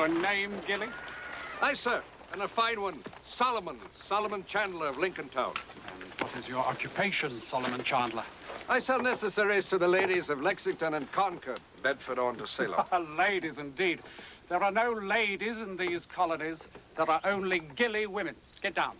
Your name, Gilly? Aye, sir. And a fine one. Solomon Chandler of Lincoln Town. And what is your occupation, Solomon Chandler? I sell necessaries to the ladies of Lexington and Concord, Bedford on to Salem. Ladies, indeed. There are no ladies in these colonies. There are only Gilly women. Get down.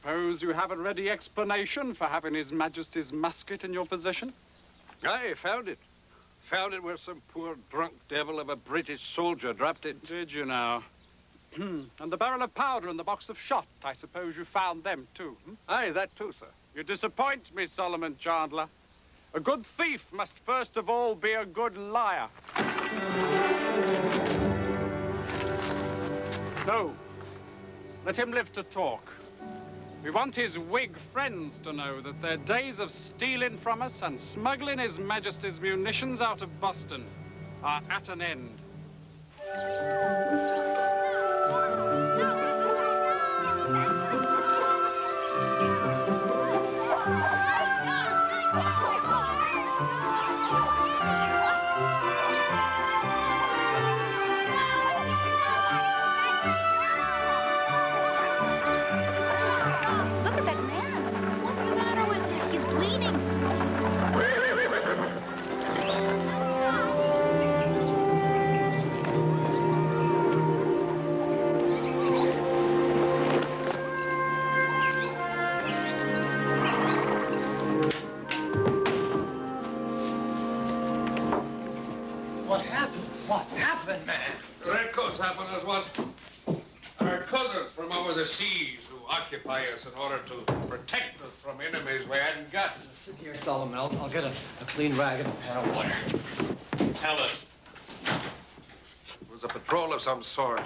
Suppose you have a ready explanation for having His Majesty's musket in your possession? Aye, found it. Found it where some poor drunk devil of a British soldier dropped it. Did you now? And the barrel of powder and the box of shot, I suppose you found them too, hmm? Aye, that too, sir. You disappoint me, Solomon Chandler. A good thief must first of all be a good liar. No. Let him live to talk. We want his Whig friends to know that their days of stealing from us and smuggling His Majesty's munitions out of Boston are at an end. The seas who occupy us in order to protect us from enemies we hadn't got. Sit here, Solomon. I'll get a clean rag and a pan of water. Tell us. It was a patrol of some sort.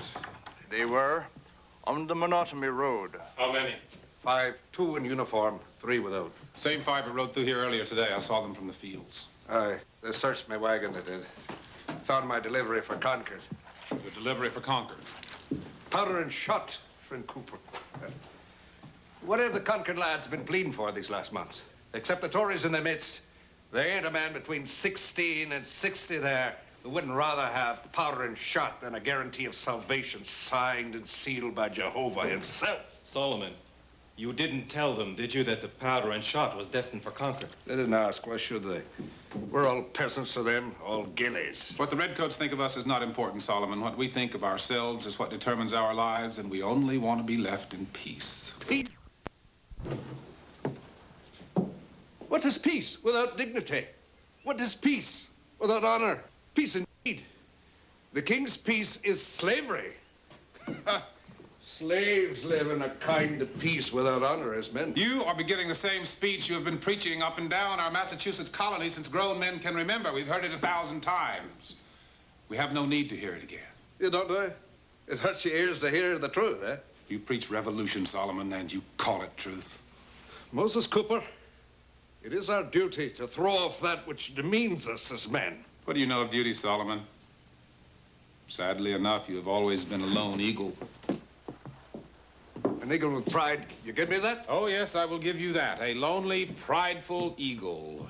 They were on the Monotony Road. How many? 5, 2 in uniform, 3 without. Same 5 who rode through here earlier today. I saw them from the fields. Aye, they searched my wagon, they did. Found my delivery for Concord. The delivery for Concord. Powder and shot. Friend Cooper. What have the Concord lads been pleading for these last months? Except the Tories in their midst, there ain't a man between 16 and 60 there who wouldn't rather have powder and shot than a guarantee of salvation signed and sealed by Jehovah himself. Solomon, you didn't tell them, did you, that the powder and shot was destined for Concord? They didn't ask. Why should they? We're all peasants to them, all gillies. What the Redcoats think of us is not important, Solomon. What we think of ourselves is what determines our lives, and we only want to be left in peace. Peace? What is peace without dignity? What is peace without honor? Peace indeed. The king's peace is slavery. Slaves live in a kind of peace without honor as men. You are beginning the same speech you have been preaching up and down our Massachusetts colony since grown men can remember. We've heard it 1,000 times. We have no need to hear it again. You don't, do you? It hurts your ears to hear the truth, eh? You preach revolution, Solomon, and you call it truth. Moses Cooper, it is our duty to throw off that which demeans us as men. What do you know of duty, Solomon? Sadly enough, you have always been a lone eagle. An eagle with pride. You give me that? Oh, yes, I will give you that. A lonely, prideful eagle.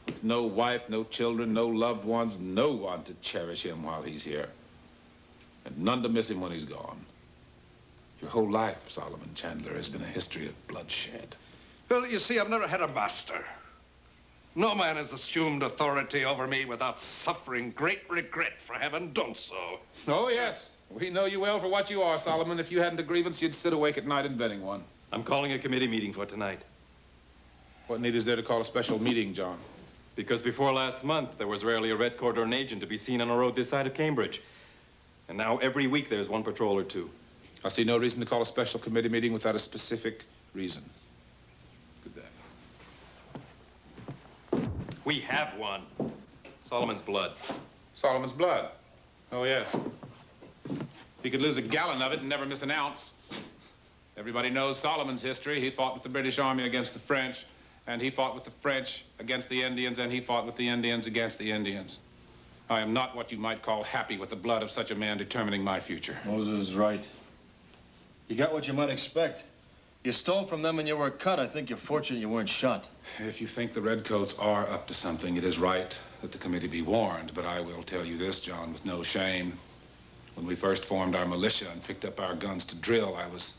With no wife, no children, no loved ones, no one to cherish him while he's here. And none to miss him when he's gone. Your whole life, Solomon Chandler, has been a history of bloodshed. Well, you see, I've never had a master. No man has assumed authority over me without suffering great regret for having done so. Oh, yes. We know you well for what you are, Solomon. If you hadn't a grievance, you'd sit awake at night inventing one. I'm calling a committee meeting for tonight. What need is there to call a special meeting, John? Because before last month, there was rarely a Redcoat or an agent to be seen on a road this side of Cambridge. And now every week there's one patrol or two. I see no reason to call a special committee meeting without a specific reason. Good day. We have one. Solomon's blood. Solomon's blood. Oh, yes. He could lose a gallon of it and never miss an ounce. Everybody knows Solomon's history. He fought with the British Army against the French, and he fought with the French against the Indians, and he fought with the Indians against the Indians. I am not what you might call happy with the blood of such a man determining my future. Moses is right. You got what you might expect. You stole from them and you were cut. I think you're fortunate you weren't shot. If you think the Redcoats are up to something, it is right that the committee be warned. But I will tell you this, John, with no shame. When we first formed our militia and picked up our guns to drill, I was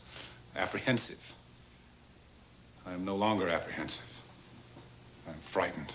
apprehensive. I am no longer apprehensive. I'm frightened.